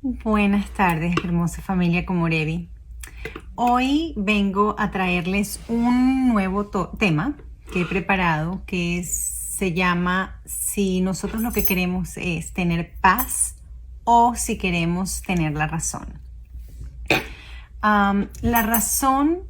Buenas tardes, hermosa familia Komorebi. Hoy vengo a traerles un nuevo tema que he preparado se llama si nosotros lo que queremos es tener paz o si queremos tener la razón. La razón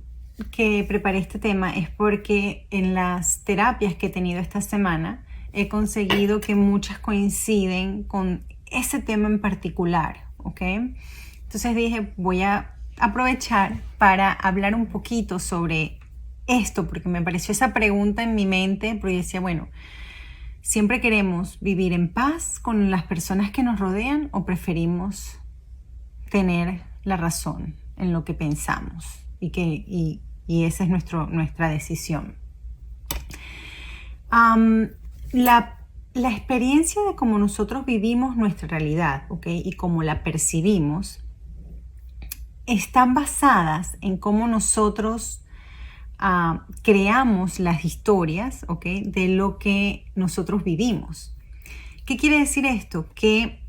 que preparé este tema es porque en las terapias que he tenido esta semana he conseguido que muchas coinciden con ese tema en particular, ¿ok? Entonces dije, voy a aprovechar para hablar un poquito sobre esto, porque me pareció esa pregunta en mi mente, porque decía, bueno, ¿siempre queremos vivir en paz con las personas que nos rodean o preferimos tener la razón en lo que pensamos y esa es nuestra decisión? La experiencia de cómo nosotros vivimos nuestra realidad, ¿ok? Y cómo la percibimos, están basadas en cómo nosotros creamos las historias, ¿ok? De lo que nosotros vivimos. ¿Qué quiere decir esto? Que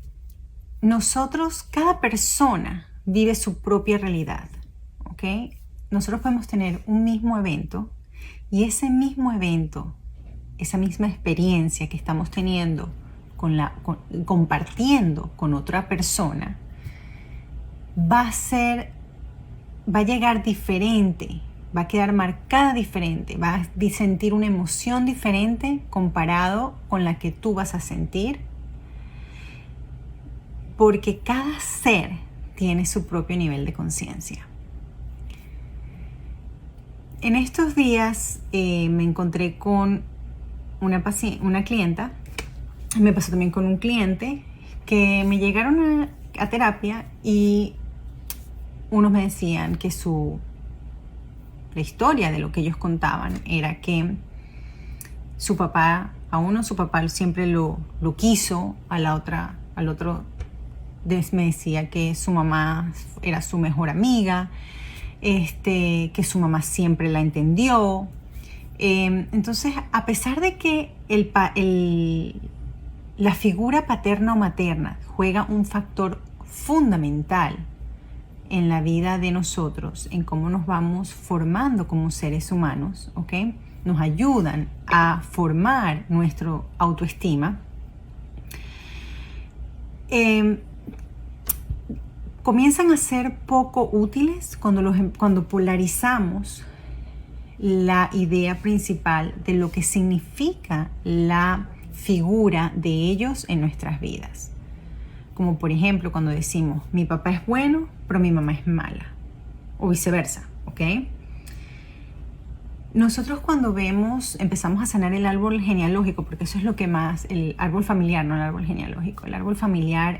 nosotros, cada persona vive su propia realidad, ¿ok? Nosotros podemos tener un mismo evento y ese mismo evento, esa misma experiencia que estamos teniendo compartiendo con otra persona, va a llegar diferente, va a quedar marcada diferente, va a sentir una emoción diferente comparado con la que tú vas a sentir, porque cada ser tiene su propio nivel de conciencia. En estos días me encontré con una clienta, me pasó también con un cliente, que me llegaron a terapia y unos me decían que la historia de lo que ellos contaban era que su papá siempre lo quiso, al otro me decía que su mamá era su mejor amiga, que su mamá siempre la entendió. Entonces, a pesar de que la figura paterna o materna juega un factor fundamental en la vida de nosotros, en cómo nos vamos formando como seres humanos, ¿ok? Nos ayudan a formar nuestra autoestima. Comienzan a ser poco útiles cuando polarizamos la idea principal de lo que significa la figura de ellos en nuestras vidas. Como por ejemplo cuando decimos, mi papá es bueno, pero mi mamá es mala. O viceversa, ¿ok? Nosotros cuando empezamos a sanar el árbol genealógico, porque eso es lo que más, el árbol familiar, no el árbol genealógico, el árbol familiar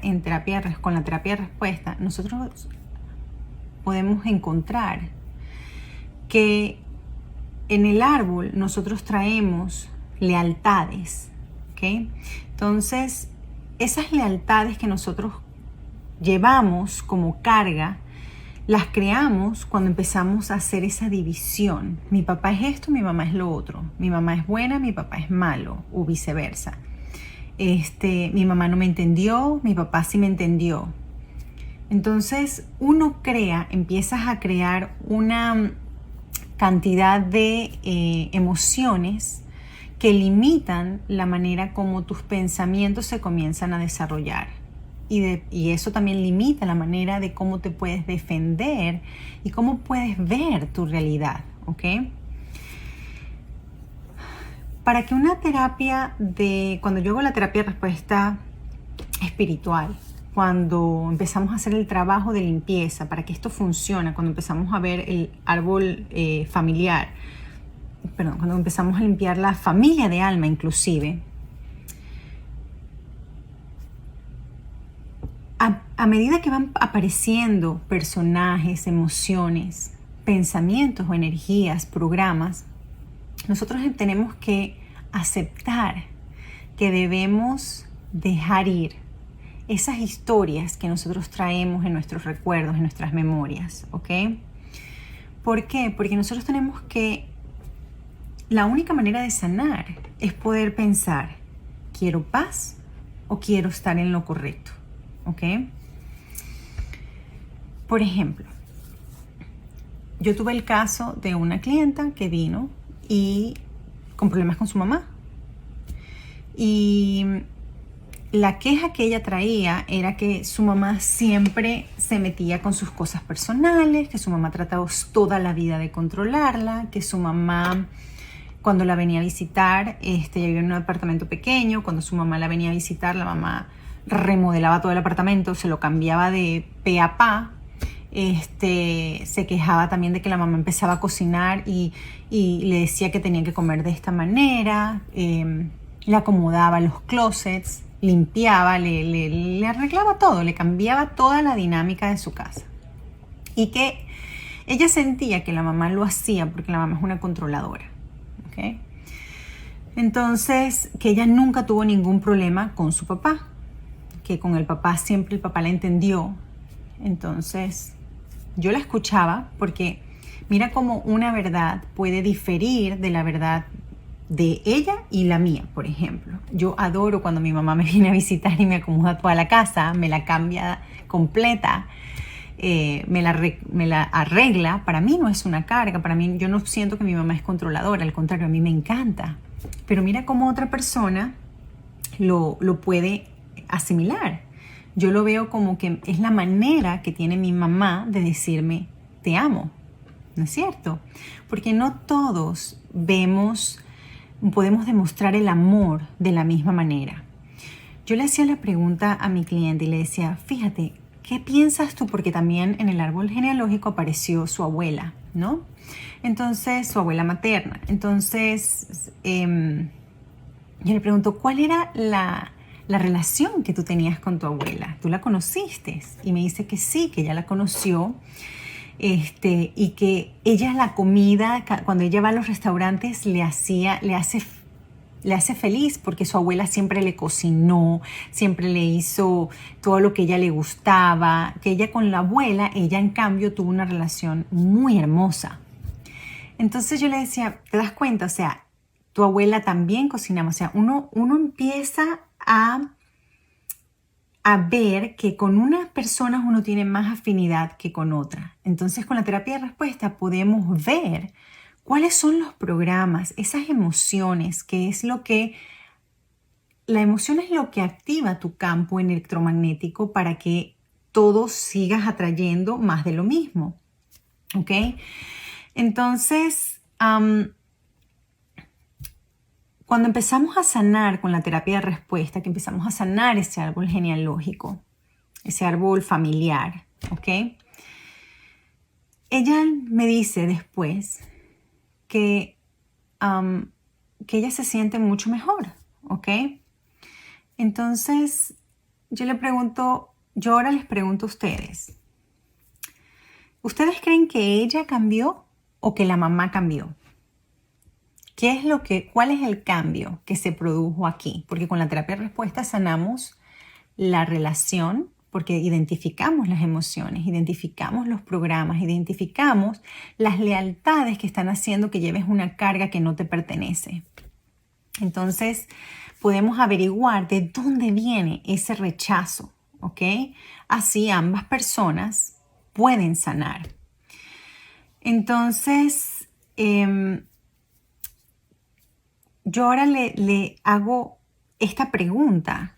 con la terapia de respuesta, nosotros podemos encontrar que en el árbol nosotros traemos lealtades, ¿ok? Entonces, esas lealtades que nosotros llevamos como carga, las creamos cuando empezamos a hacer esa división. Mi papá es esto, mi mamá es lo otro. Mi mamá es buena, mi papá es malo, o viceversa. Mi mamá no me entendió, mi papá sí me entendió. Entonces, empiezas a crear una cantidad de emociones que limitan la manera como tus pensamientos se comienzan a desarrollar. Y eso también limita la manera de cómo te puedes defender y cómo puedes ver tu realidad, ¿ok? Para que cuando yo hago la terapia de respuesta espiritual, cuando empezamos a hacer el trabajo de limpieza, para que esto funcione, cuando empezamos a ver el árbol familiar, cuando empezamos a limpiar la familia de alma inclusive, a medida que van apareciendo personajes, emociones, pensamientos o energías, programas, nosotros tenemos que aceptar que debemos dejar ir esas historias que nosotros traemos en nuestros recuerdos, en nuestras memorias, ¿ok? ¿Por qué? Porque nosotros la única manera de sanar es poder pensar, ¿quiero paz o quiero estar en lo correcto? ¿Ok? Por ejemplo, yo tuve el caso de una clienta que vino y con problemas con su mamá. Y la queja que ella traía era que su mamá siempre se metía con sus cosas personales, que su mamá trataba toda la vida de controlarla, que su mamá, cuando la venía a visitar, ella vivía en un apartamento pequeño, cuando su mamá la venía a visitar, la mamá remodelaba todo el apartamento, se lo cambiaba de pe a pa. Se quejaba también de que la mamá empezaba a cocinar y le decía que tenía que comer de esta manera, le acomodaba los closets, limpiaba, le arreglaba todo, le cambiaba toda la dinámica de su casa. Y que ella sentía que la mamá lo hacía porque la mamá es una controladora. ¿Okay? Entonces, que ella nunca tuvo ningún problema con su papá, que con el papá siempre el papá la entendió. Entonces, yo la escuchaba porque mira cómo una verdad puede diferir de la verdad de ella y la mía, por ejemplo. Yo adoro cuando mi mamá me viene a visitar y me acomoda toda la casa, me la cambia completa, me la arregla. Para mí no es una carga, para mí yo no siento que mi mamá es controladora, al contrario, a mí me encanta. Pero mira cómo otra persona lo puede asimilar. Yo lo veo como que es la manera que tiene mi mamá de decirme te amo, ¿no es cierto? Porque no todos podemos demostrar el amor de la misma manera. Yo le hacía la pregunta a mi cliente y le decía, fíjate, ¿qué piensas tú? Porque también en el árbol genealógico apareció su abuela, ¿no? Entonces, su abuela materna. Entonces, yo le pregunto, ¿cuál era la relación que tú tenías con tu abuela? ¿Tú la conociste? Y me dice que sí, que ella la conoció. Y que ella la comida, cuando ella va a los restaurantes, le hace feliz porque su abuela siempre le cocinó, siempre le hizo todo lo que ella le gustaba, que ella con la abuela, ella en cambio tuvo una relación muy hermosa. Entonces yo le decía, ¿te das cuenta? O sea, tu abuela también cocinaba, o sea, uno empieza a ver que con unas personas uno tiene más afinidad que con otras. Entonces, con la terapia de respuesta podemos ver cuáles son los programas, esas emociones, que es lo que... La emoción es lo que activa tu campo electromagnético para que todo sigas atrayendo más de lo mismo. ¿Ok? Entonces, cuando empezamos a sanar con la terapia de respuesta, que empezamos a sanar ese árbol genealógico, ese árbol familiar, ¿ok? Ella me dice después que ella se siente mucho mejor, ¿ok? Entonces, yo ahora les pregunto a ustedes, ¿ustedes creen que ella cambió o que la mamá cambió? ¿Cuál es el cambio que se produjo aquí? Porque con la terapia de respuesta sanamos la relación, porque identificamos las emociones, identificamos los programas, identificamos las lealtades que están haciendo que lleves una carga que no te pertenece. Entonces, podemos averiguar de dónde viene ese rechazo, ¿ok? Así ambas personas pueden sanar. Entonces, yo ahora le hago esta pregunta.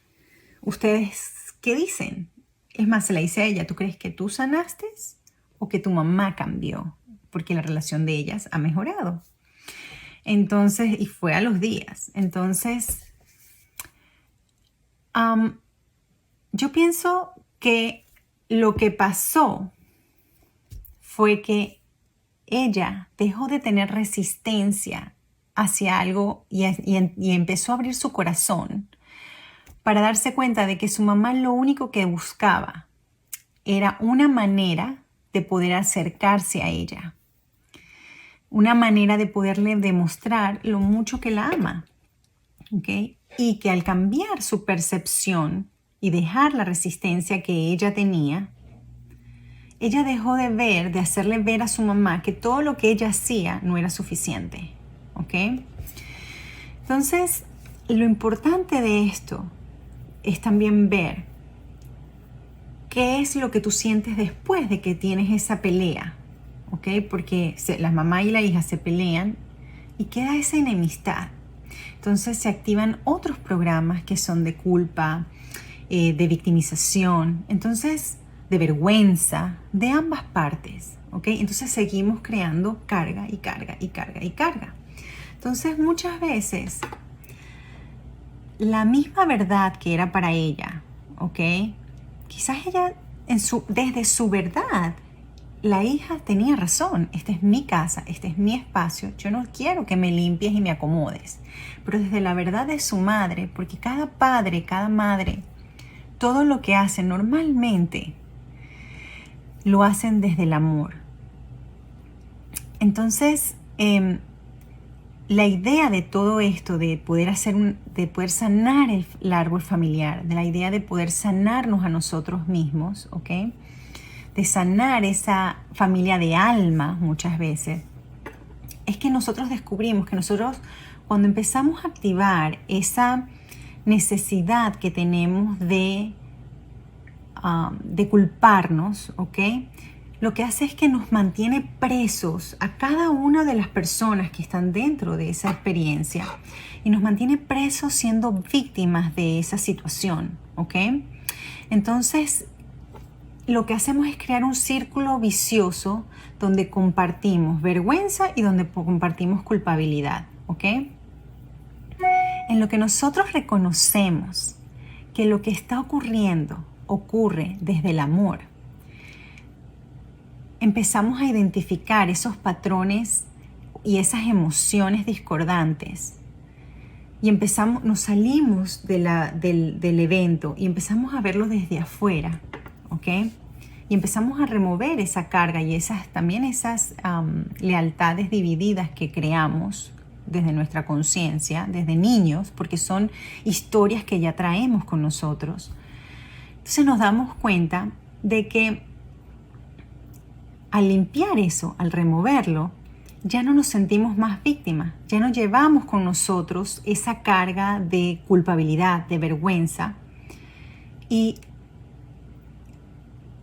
¿Ustedes qué dicen? Es más, se la hice a ella. ¿Tú crees que tú sanaste o que tu mamá cambió? Porque la relación de ellas ha mejorado. Entonces, y fue a los días. Entonces, yo pienso que lo que pasó fue que ella dejó de tener resistencia hacia algo y empezó a abrir su corazón para darse cuenta de que su mamá lo único que buscaba era una manera de poder acercarse a ella, una manera de poderle demostrar lo mucho que la ama, ¿ok? Y que al cambiar su percepción y dejar la resistencia que ella tenía, ella dejó de hacerle ver a su mamá que todo lo que ella hacía no era suficiente, ¿ok? Entonces, lo importante de esto es también ver ¿qué es lo que tú sientes después de que tienes esa pelea? ¿Ok? Porque la mamá y la hija se pelean y queda esa enemistad. Entonces se activan otros programas que son de culpa, de victimización, entonces de vergüenza, de ambas partes. ¿Ok? Entonces seguimos creando carga y carga y carga y carga. Entonces muchas veces la misma verdad que era para ella, ¿ok? Quizás ella, desde su verdad, la hija tenía razón. Esta es mi casa, este es mi espacio. Yo no quiero que me limpies y me acomodes. Pero desde la verdad de su madre, porque cada padre, cada madre, todo lo que hacen normalmente lo hacen desde el amor. Entonces, la idea de todo esto, de poder sanar el árbol familiar, de la idea de poder sanarnos a nosotros mismos, ¿ok? De sanar esa familia de alma muchas veces, es que nosotros descubrimos que nosotros, cuando empezamos a activar esa necesidad que tenemos de culparnos, ¿ok? Lo que hace es que nos mantiene presos a cada una de las personas que están dentro de esa experiencia y nos mantiene presos siendo víctimas de esa situación, ¿ok? Entonces, lo que hacemos es crear un círculo vicioso donde compartimos vergüenza y donde compartimos culpabilidad, ¿ok? En lo que nosotros reconocemos que lo que está ocurriendo ocurre desde el amor, empezamos a identificar esos patrones y esas emociones discordantes y nos salimos del evento y empezamos a verlo desde afuera, ¿ok? Y empezamos a remover esa carga y también esas lealtades divididas que creamos desde nuestra conciencia, desde niños, porque son historias que ya traemos con nosotros. Entonces nos damos cuenta de que al limpiar eso, al removerlo, ya no nos sentimos más víctimas, ya no llevamos con nosotros esa carga de culpabilidad, de vergüenza, y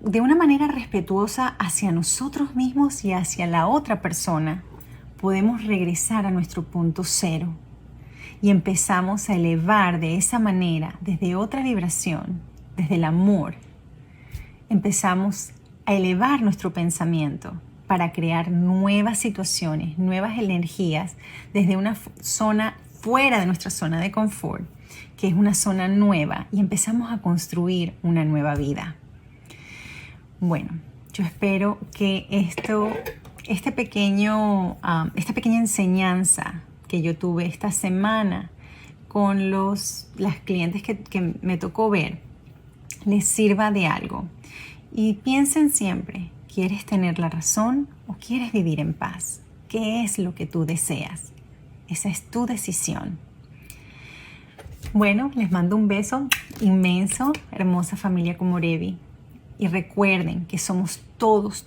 de una manera respetuosa hacia nosotros mismos y hacia la otra persona, podemos regresar a nuestro punto cero y empezamos a elevar de esa manera, desde otra vibración, desde el amor. Empezamos a elevar nuestro pensamiento para crear nuevas situaciones, nuevas energías desde una zona fuera de nuestra zona de confort, que es una zona nueva, y empezamos a construir una nueva vida. Bueno, yo espero que esta pequeña enseñanza que yo tuve esta semana con las clientes que me tocó ver les sirva de algo. Y piensen siempre, ¿quieres tener la razón o quieres vivir en paz? ¿Qué es lo que tú deseas? Esa es tu decisión. Bueno, les mando un beso inmenso, hermosa familia Komorebi. Y recuerden que somos todos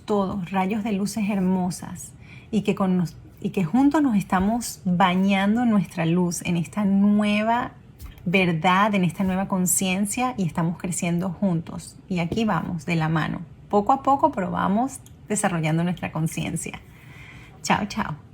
rayos de luces hermosas y que juntos nos estamos bañando en nuestra luz, en esta nueva verdad, en esta nueva conciencia, y estamos creciendo juntos. Y aquí vamos, de la mano, poco a poco, pero vamos desarrollando nuestra conciencia. Chao, chao.